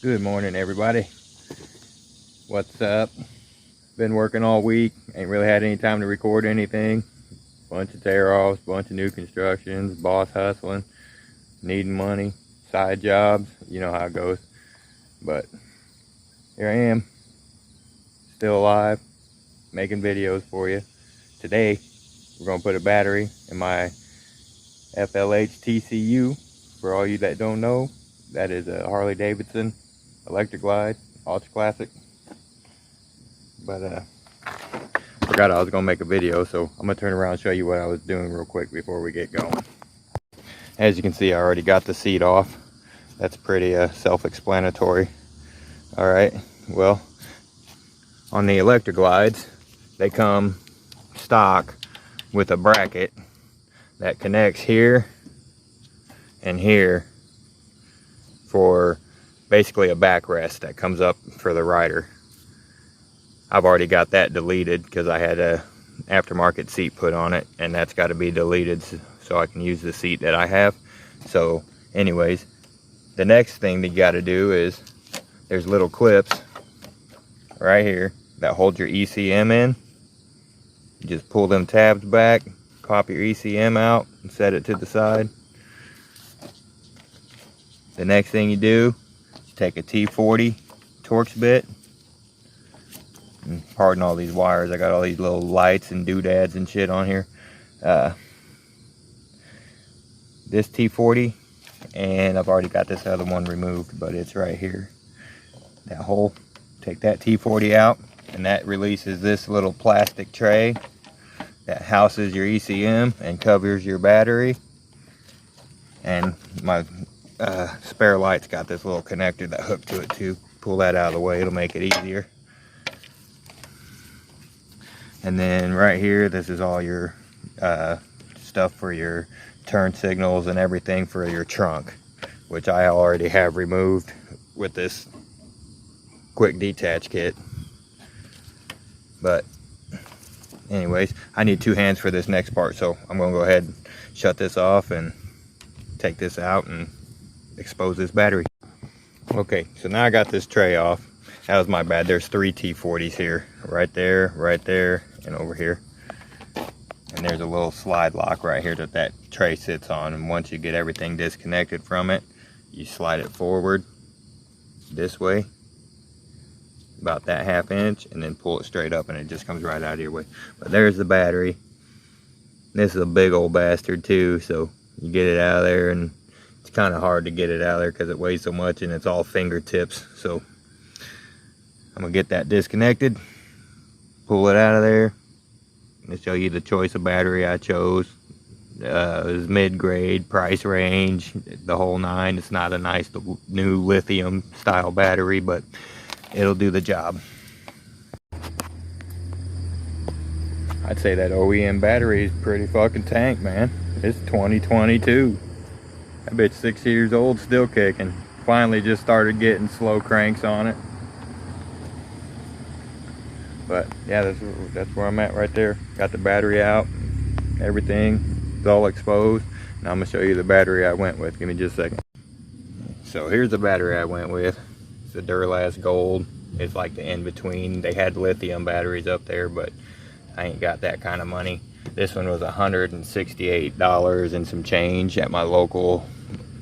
Good morning, everybody. What's up? Been working all week. Ain't really had any time to record anything. Bunch of tear-offs, bunch of new constructions, boss hustling, needing money, side jobs. You know how it goes. But here I am, still alive, making videos for you. Today, we're gonna put a battery in my FLH TCU. For all you that don't know, that is a Harley Davidson Electra Glide, Ultra Classic. But forgot I was gonna make a video, so I'm gonna turn around and show you what I was doing real quick before we get going. As you can see, I already got the seat off. That's pretty self-explanatory. All right, well, on the Electra Glides, they come stock with a bracket that connects here and here for basically a backrest that comes up for the rider. I've already got that deleted because I had a aftermarket seat put on it, and that's got to be deleted so I can use the seat that I have. So anyways, the next thing that you got to do is there's little clips right here that hold your ECM in. You just pull them tabs back, pop your ECM out, and set it to the side. The next thing you do, take a T40 Torx bit, and pardon all these wires, I got all these little lights and doodads and shit on here. This T40, and I've already got this other one removed, but it's right here. That hole, take that T40 out, and that releases this little plastic tray that houses your ECM and covers your battery. And my spare light's got this little connector that hooked to it too. Pull that out of the way, it'll make it easier. And then right here, this is all your stuff for your turn signals and everything for your trunk, which I already have removed with this quick detach kit. But anyways, I need two hands for this next part, so I'm gonna go ahead and shut this off and take this out and expose this battery. Okay, so now I got this tray off. That was my bad. There's three T40s here, right there, and over here. And there's a little slide lock right here that tray sits on. And once you get everything disconnected from it, you slide it forward this way, about that ½ inch, and then pull it straight up, and it just comes right out of your way. But there's the battery. This is a big old bastard too, so you get it out of there, and it's kind of hard to get it out of there because it weighs so much, and it's all fingertips. So I'm gonna get that disconnected, pull it out of there, and show you the choice of battery I chose. It was mid-grade, price range, the whole nine. It's not a nice new lithium style battery, but it'll do the job. I'd say that OEM battery is pretty fucking tank, man. It's 2022. That bitch 6 years old, still kicking. Finally just started getting slow cranks on it. But yeah, that's where I'm at right there. Got the battery out, everything is all exposed. Now I'm gonna show you the battery I went with. Give me just a second. So here's the battery I went with. It's a Duralast Gold. It's like the in-between. They had lithium batteries up there, but I ain't got that kind of money. This one was $168 and some change at my local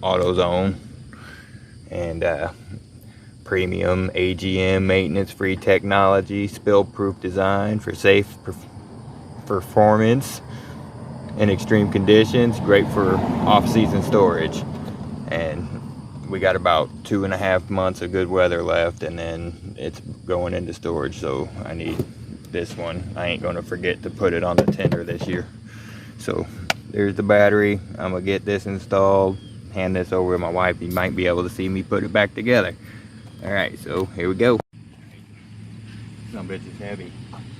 AutoZone. And premium AGM maintenance-free technology, spill-proof design for safe performance in extreme conditions, great for off-season storage. And we got about 2.5 months of good weather left, and then it's going into storage, so I need this one. I ain't gonna forget to put it on the tender this year. So there's the battery. I'm gonna get this installed, hand this over to my wife. You might be able to see me put it back together. All right, so here we go. Some bitch is heavy.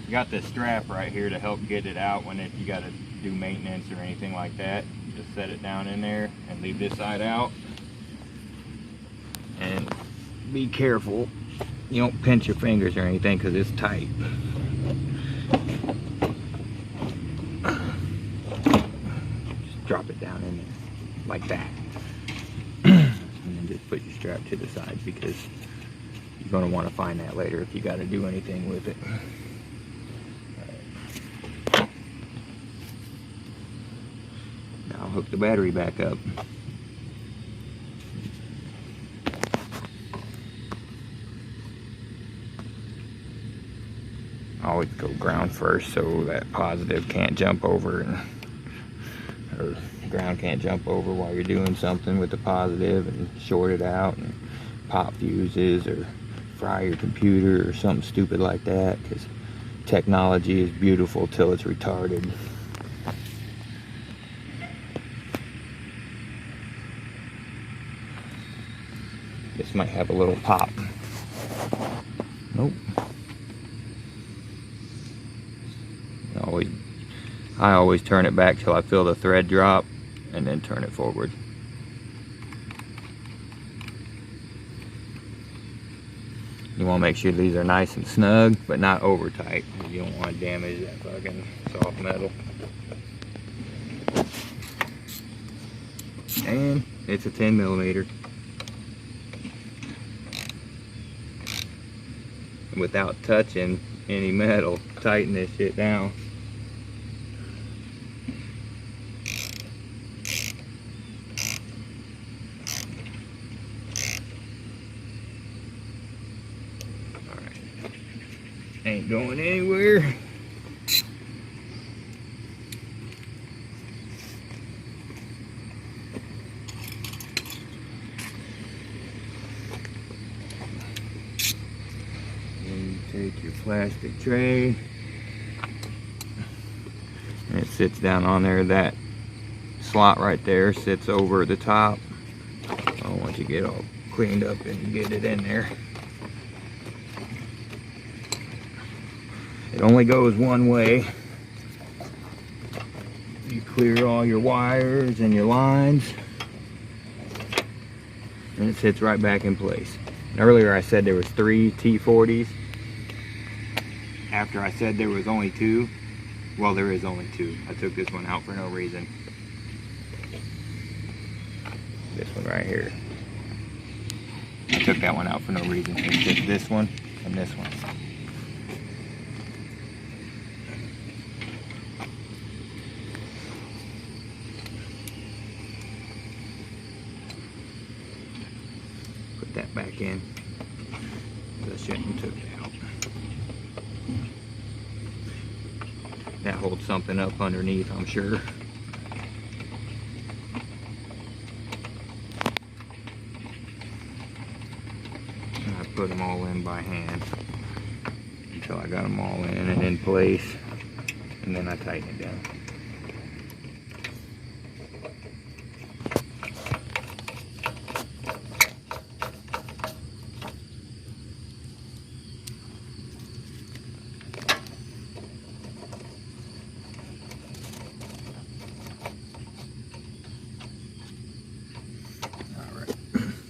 You got this strap right here to help get it out when you got to do maintenance or anything like that. Just set it down in there and leave this side out. And be careful you don't pinch your fingers or anything because it's tight. Just drop it down in there like that. And then just put your strap to the side because You're going to want to find that later if you got to do anything with it. Now I'll hook the battery back up. I always go ground first so that positive can't jump over, or ground can't jump over while you're doing something with the positive and short it out and pop fuses or fry your computer or something stupid like that, because technology is beautiful till it's retarded. This might have a little pop. Nope. I always turn it back till I feel the thread drop and then turn it forward. You want to make sure these are nice and snug, but not over tight. You don't want to damage that fucking soft metal. And it's a 10mm. Without touching any metal, tighten this shit down. Ain't going anywhere. Then you take your plastic tray, and it sits down on there. That slot right there sits over the top. Once you get all cleaned up and get it in there. It only goes one way. You clear all your wires and your lines, and it sits right back in place. And earlier I said there was 3 T40s. After I said there was only 2, well, there is only 2. I took this one out for no reason. This one right here. I took that one out for no reason. It's just this one and this one. That back in. I shouldn't took it out. That holds something up underneath, I'm sure. And I put them all in by hand until I got them all in and in place, and then I tighten it down.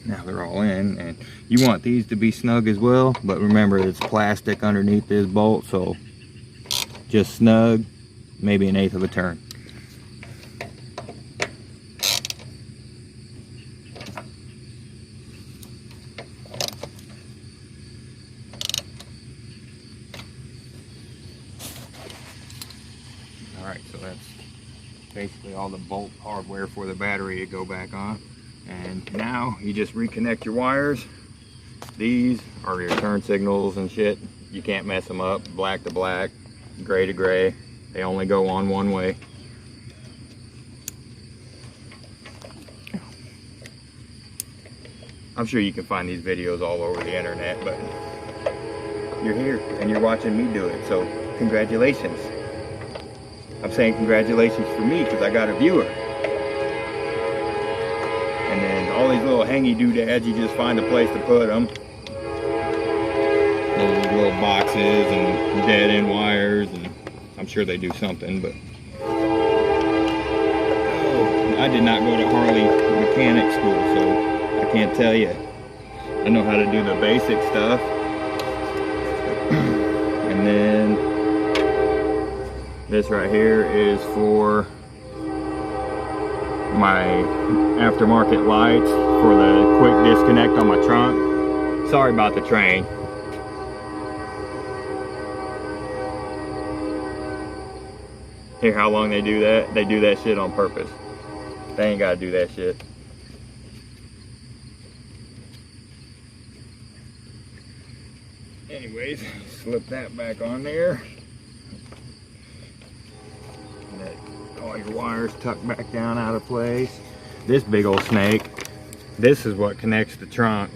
Now they're all in, and you want these to be snug as well, but remember it's plastic underneath this bolt, so just snug, maybe 1/8 of a turn. Alright, so that's basically all the bolt hardware for the battery to go back on. And now you just reconnect your wires. These are your turn signals and shit. You can't mess them up. Black to black, gray to gray. They only go on one way. I'm sure you can find these videos all over the internet, but you're here and you're watching me do it, so congratulations. I'm saying congratulations for me because I got a viewer. And then all these little hangy doodads, you just find a place to put them. Those little boxes and dead end wires, and I'm sure they do something, but I did not go to Harley mechanic school, so I can't tell you. I know how to do the basic stuff. And then this right here is for my aftermarket lights for the quick disconnect on my trunk. Sorry about the train. Hear how long they do that? They do that shit on purpose. They ain't gotta do that shit. Anyways, slip that back on there. Let all your wires tucked back down out of place. This big old snake, this is what connects the trunk,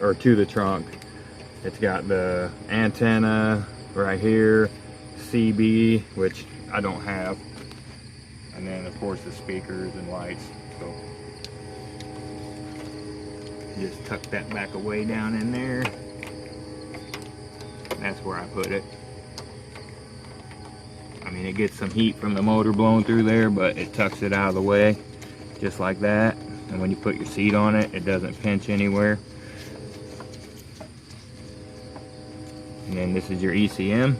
or to the trunk. It's got the antenna right here, CB, which I don't have, and then of course the speakers and lights. So just tuck that back away down in there. That's where I put it. I mean, it gets some heat from the motor blowing through there, but it tucks it out of the way just like that. And when you put your seat on it, it doesn't pinch anywhere. And then this is your ECM.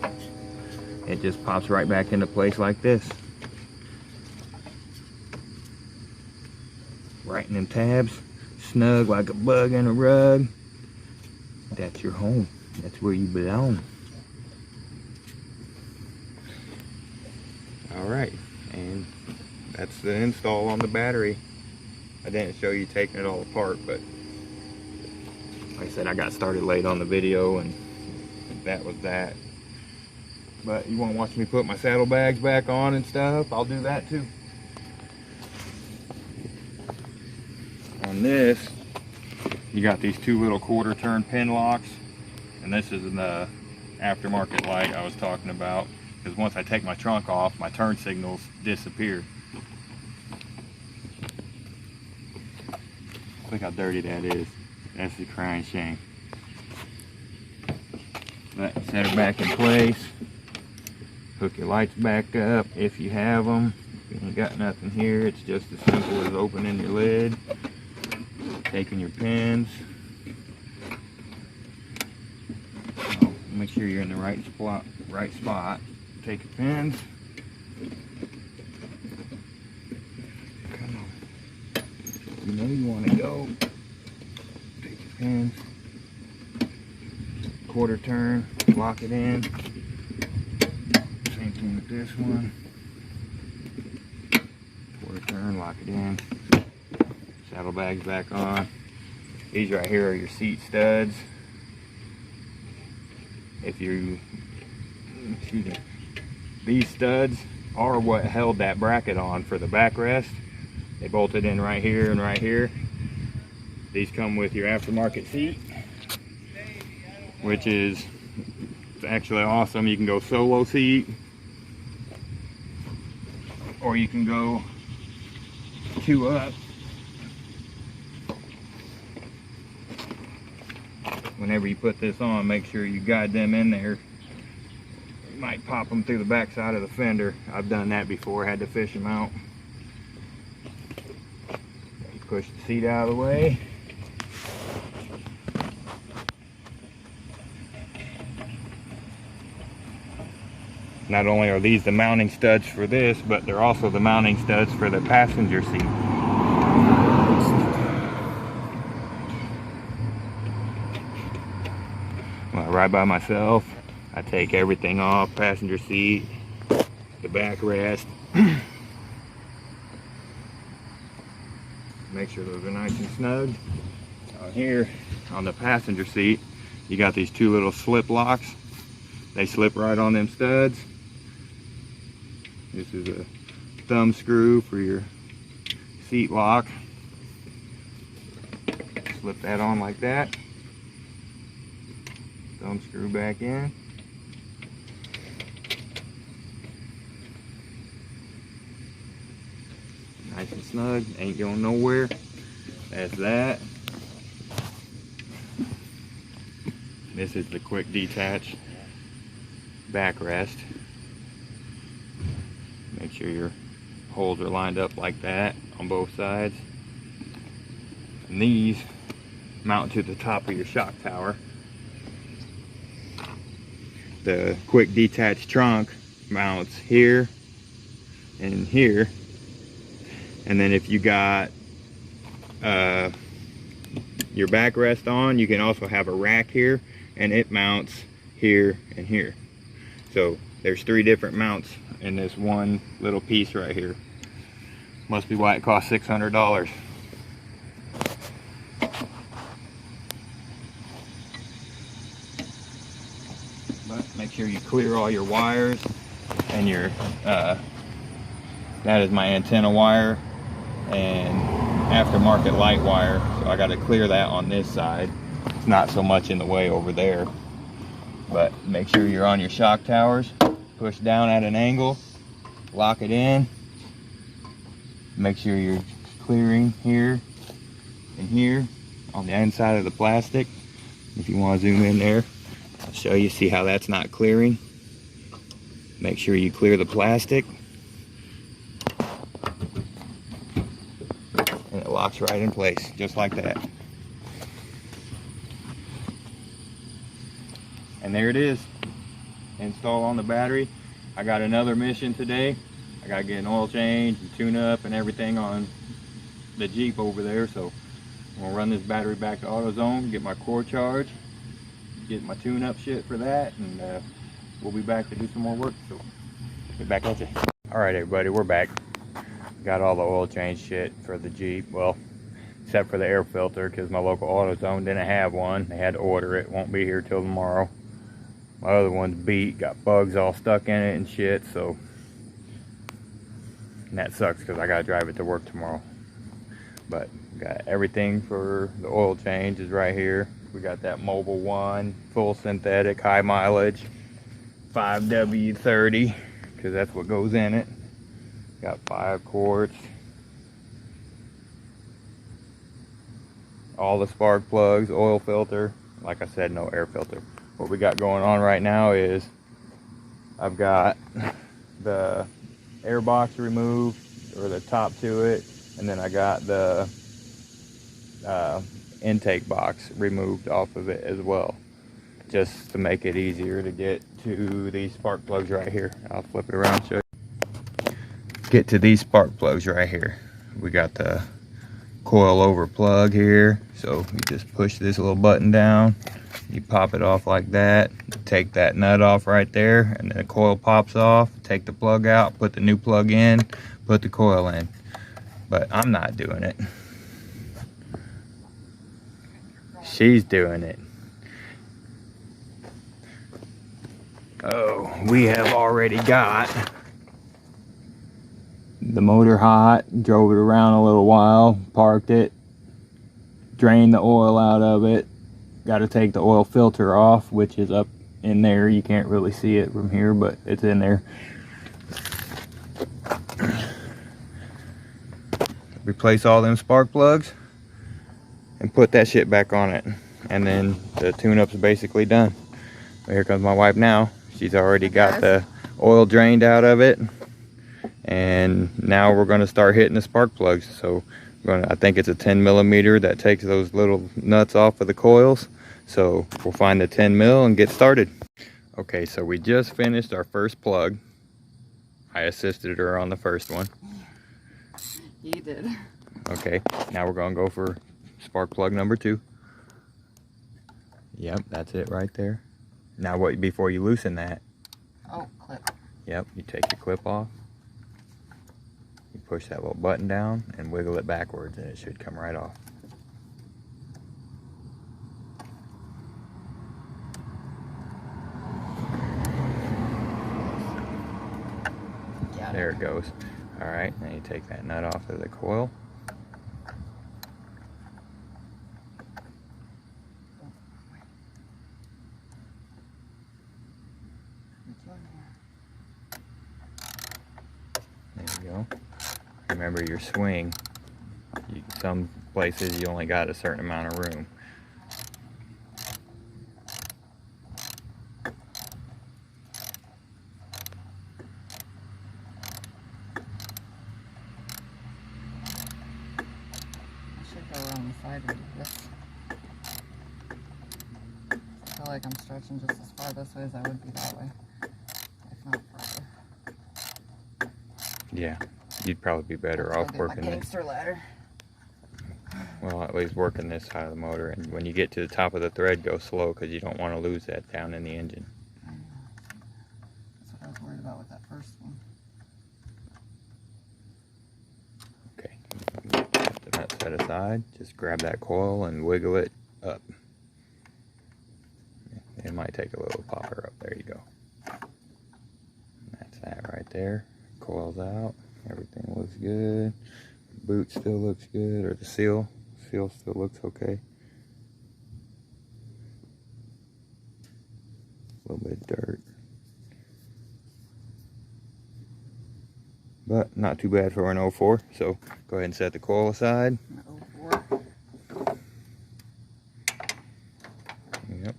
It just pops right back into place like this. Right in them tabs, snug like a bug in a rug. That's your home. That's where you belong. Alright, and that's the install on the battery. I didn't show you taking it all apart, but like I said, I got started late on the video and that was that. But you want to watch me put my saddlebags back on and stuff, I'll do that too. On this, you got these two little quarter turn pin locks, and this is the aftermarket light I was talking about, because once I take my trunk off, my turn signals disappear. Look how dirty that is. That's the crying shame. But set it back in place. Hook your lights back up if you have them. If you ain't got nothing here, it's just as simple as opening your lid, taking your pins. Make sure you're in the right spot. Take your pins. Come on. You know you want to go. Take your pins. Quarter turn. Lock it in. Same thing with this one. Quarter turn. Lock it in. Saddlebags back on. These right here are your seat studs. If you, excuse me, these studs are what held that bracket on for the backrest. They bolted in right here and right here. These come with your aftermarket seat, which is actually awesome. You can go solo seat, or you can go two up. Whenever you put this on, make sure you guide them in there. You might pop them through the back side of the fender. I've done that before, had to fish them out. You push the seat out of the way. Not only are these the mounting studs for this, but they're also the mounting studs for the passenger seat. When I ride by myself, I take everything off, passenger seat, the backrest. Make sure those are nice and snug. On here, on the passenger seat, you got these two little slip locks. They slip right on them studs. This is a thumb screw for your seat lock. Slip that on like that. Thumb screw back in. Nice and snug, ain't going nowhere. That's that. This is the quick detach backrest. Make sure your holes are lined up like that on both sides. And these mount to the top of your shock tower. The quick detach trunk mounts here and here. And then if you got your backrest on, you can also have a rack here, and it mounts here and here. So there's 3 different mounts in this one little piece right here. Must be why it costs $600. But make sure you clear all your wires and your that is my antenna wire and aftermarket light wire, so I got to clear that on this side. It's not so much in the way over there. But make sure you're on your shock towers, push down at an angle, lock it in, make sure you're clearing here and here on the inside of the plastic. If you want to zoom in there, I'll show you, see how that's not clearing. Make sure you clear the plastic. And it locks right in place, just like that. And there it is, install on the battery. I got another mission today. I gotta get an oil change and tune up and everything on the Jeep over there. So I'm gonna run this battery back to AutoZone, get my core charge, get my tune up shit for that, and we'll be back to do some more work. So get back at you. All right, everybody, we're back. Got all the oil change shit for the Jeep. Well, except for the air filter, because my local AutoZone didn't have one. They had to order it. Won't be here till tomorrow. My other one's beat, got bugs all stuck in it and shit, so and that sucks because I gotta drive it to work tomorrow. But got everything for the oil change is right here. We got that Mobil 1 full synthetic high mileage 5W30, because that's what goes in it. Got 5 quarts, all the spark plugs, oil filter. Like I said, no air filter. What we got going on right now is I've got the air box removed, or the top to it, and then I got the intake box removed off of it as well, just to make it easier to get to these spark plugs right here. I'll flip it around and show you. Get to these spark plugs right here. We got the coil over plug here, so you just push this little button down, you pop it off like that, take that nut off right there, and then the coil pops off. Take the plug out, put the new plug in, put the coil in. But I'm not doing it, she's doing it. Oh, we have already got the motor hot, drove it around a little while, parked it, drained the oil out of it. Got to take the oil filter off, which is up in there. You can't really see it from here, but it's in there. Replace all them spark plugs and put that shit back on it, and then the tune-up's basically done. But here comes my wife now. She's already got the oil drained out of it, and now we're going to start hitting the spark plugs. So I think it's a 10 millimeter that takes those little nuts off of the coils. So we'll find the 10 mil and get started. Okay, so we just finished our first plug. I assisted her on the first one. You did. Okay, now we're gonna go for spark plug number 2. Yep, that's it right there. Now what, before you loosen that. Oh, clip. Yep, you take your clip off. You push that little button down and wiggle it backwards, and it should come right off. There it goes. All right, now you take that nut off of the coil. There you go. Remember your swing. Some places you only got a certain amount of room. Go around the side and do this. I feel like I'm stretching just as far this way as I would be that way, if not further. Yeah, you'd probably be better off working my gangster ladder. Well, at least working this side of the motor, and when you get to the top of the thread, go slow because you don't want to lose that down in the engine. I know. That's what I was worried about with that first one. Okay, set that set aside. Just grab that coil and wiggle it up. It might take a little popper up. There you go. That's that right there. Coils out. Everything looks good. Boot still looks good, or the seal still looks okay. A little bit of dirt, but not too bad for an 04. So go ahead and set the coil aside. 04. Yep.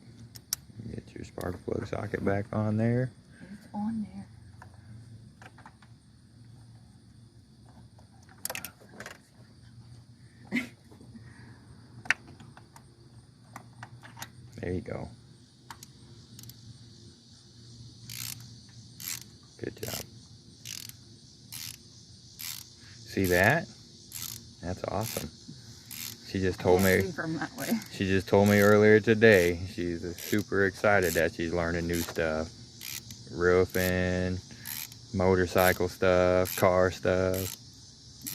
Get your spark plug socket back on there. It's on there. There you go. Good job. See that? That's awesome. She just told me. See from that way. She just told me earlier today. She's super excited that she's learning new stuff. Roofing, motorcycle stuff, car stuff,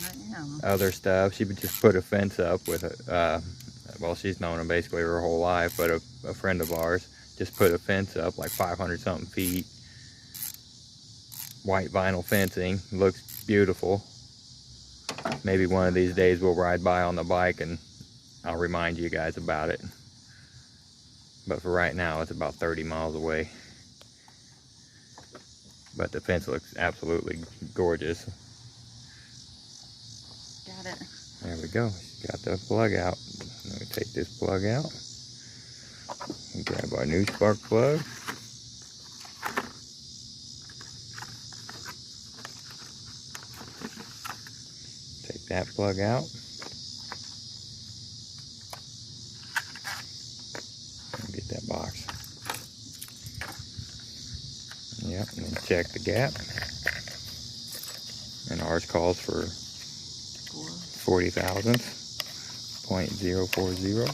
I am. other stuff. She would just put a fence up with a. Well, she's known him basically her whole life, but a friend of ours just put a fence up like 500 something feet. White vinyl fencing, looks beautiful. Maybe one of these days we'll ride by on the bike and I'll remind you guys about it. But for right now, it's about 30 miles away. But the fence looks absolutely gorgeous. Got it. There we go. She's got the plug out. Let me take this plug out and grab our new spark plug. Take that plug out. And get that box. Yep, and then check the gap. And ours calls for 40 thousandths. 0.040.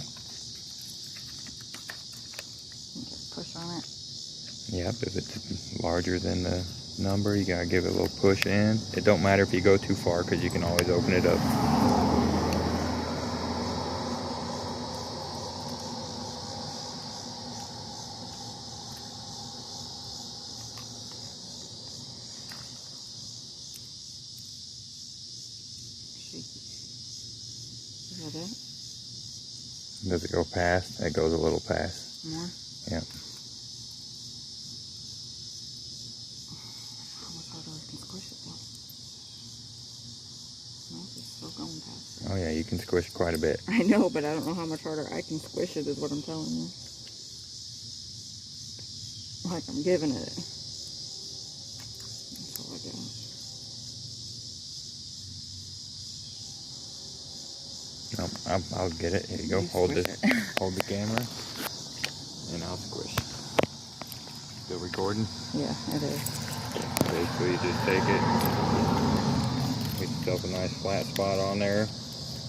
Push on it. Yep, if it's larger than the number, you gotta give it a little push in. It don't matter if you go too far because you can always open it up. Is that it? Does it go past? It goes a little past. More? Yep. How much harder I can squish it though? No, it's still going past it. Oh yeah, you can squish quite a bit. I know, but I don't know how much harder I can squish it is what I'm telling you. Like I'm giving it. That's all I got. No, I'll get it. Here you go. You Hold squish this. it. Hold the camera, and I'll squish. Still recording? Yeah, it is. Basically, you just take it, get yourself a nice flat spot on there.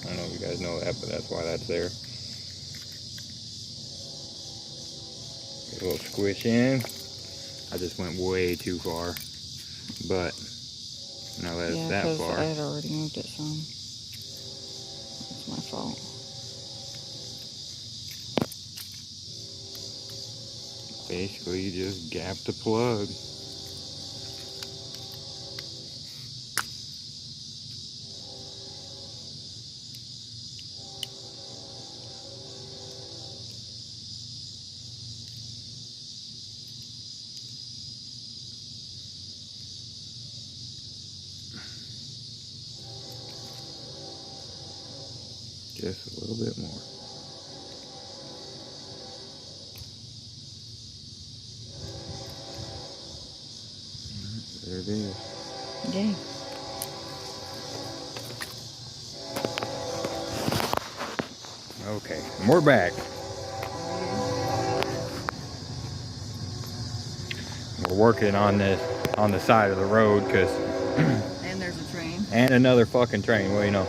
I know you guys know that, but that's why that's there. Get a little squish in. I just went way too far, but now that it's that far. I had already moved it some. It's my fault. Basically, you just gap the plug. Just a little bit more. There it is. Yay. Okay, and we're back. We're working on this on the side of the road because And there's a train. and another fucking train. Well, you know.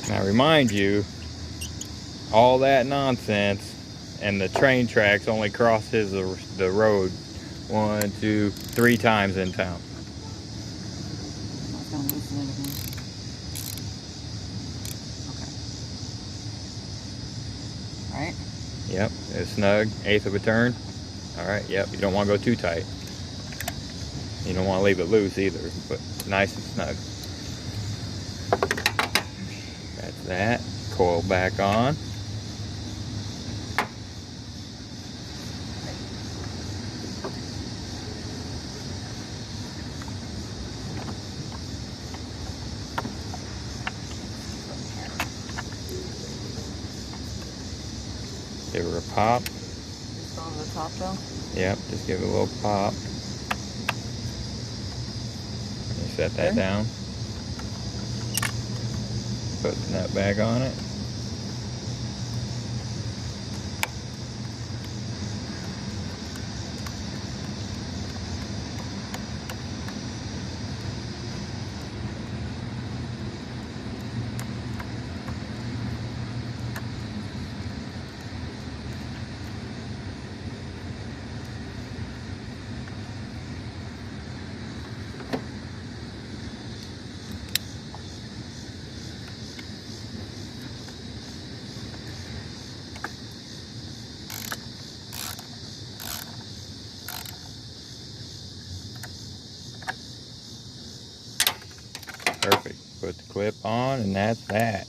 Now remind you, all that nonsense and the train tracks only crosses the road 1, 2, 3 times in town. I was gonna loosen it again. Okay. Right? Yep, it's snug, 1/8 of a turn. All right, yep, you don't want to go too tight. You don't want to leave it loose either, but nice and snug. That's that. Coil back on. Give her a pop. Just go over the top though. Yep, just give it a little pop. And set that down. Put the nut back on it. Perfect. Put the clip on, and that's that.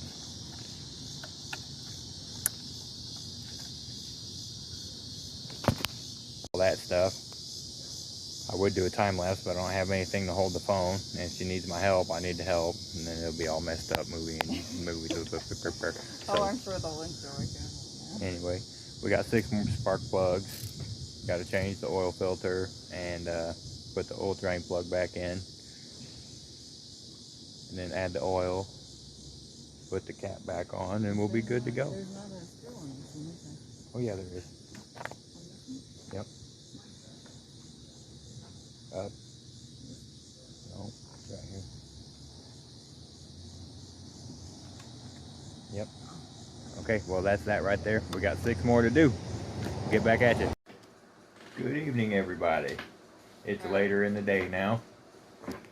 All that stuff. I would do a time lapse, but I don't have anything to hold the phone. And if she needs my help, I need to help, and then it'll be all messed up movie. Oh, I'm sure they'll enjoy it. Anyway, we got 6 more spark plugs. Got to change the oil filter and put the oil drain plug back in. And then add the oil, put the cap back on, and we'll be good to go. There's not a screw on this one, is Oh yeah, there is. Yep. Up. No, it's right here. Yep. Okay, well that's that right there. We got 6 more to do. Get back at you. Good evening, everybody. It's later in the day now.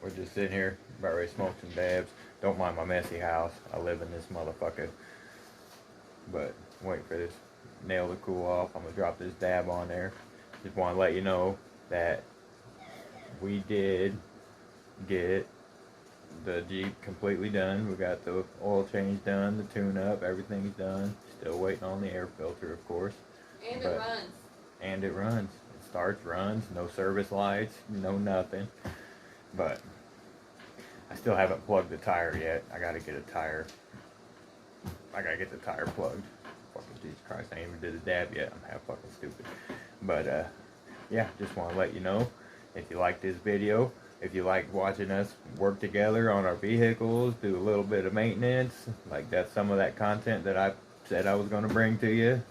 We're just sitting here, about ready to smoke some dabs. Don't mind my messy house. I live in this motherfucker. But wait for this nail to cool off. I'm gonna drop this dab on there. Just want to let you know that we did get the Jeep completely done. We got the oil change done, the tune-up, everything's done. Still waiting on the air filter, of course. And it runs. And it runs. It starts, runs, no service lights, no nothing. But I still haven't plugged the tire yet. I gotta get a tire. I gotta get the tire plugged. Fucking Jesus Christ, I ain't even did a dab yet. I'm half fucking stupid. But yeah, just want to let you know, if you like this video, if you like watching us work together on our vehicles, do a little bit of maintenance, like that's some of that content that I said I was going to bring to you.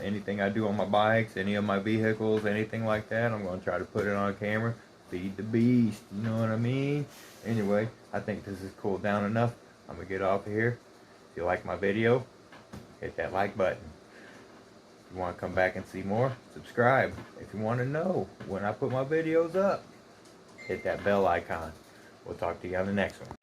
Anything I do on my bikes, any of my vehicles, anything like that, I'm going to try to put it on camera. Feed the beast, you know what I mean? Anyway, I think this has cooled down enough. I'm going to get off of here. If you like my video, hit that like button. If you want to come back and see more, subscribe. If you want to know when I put my videos up, hit that bell icon. We'll talk to you on the next one.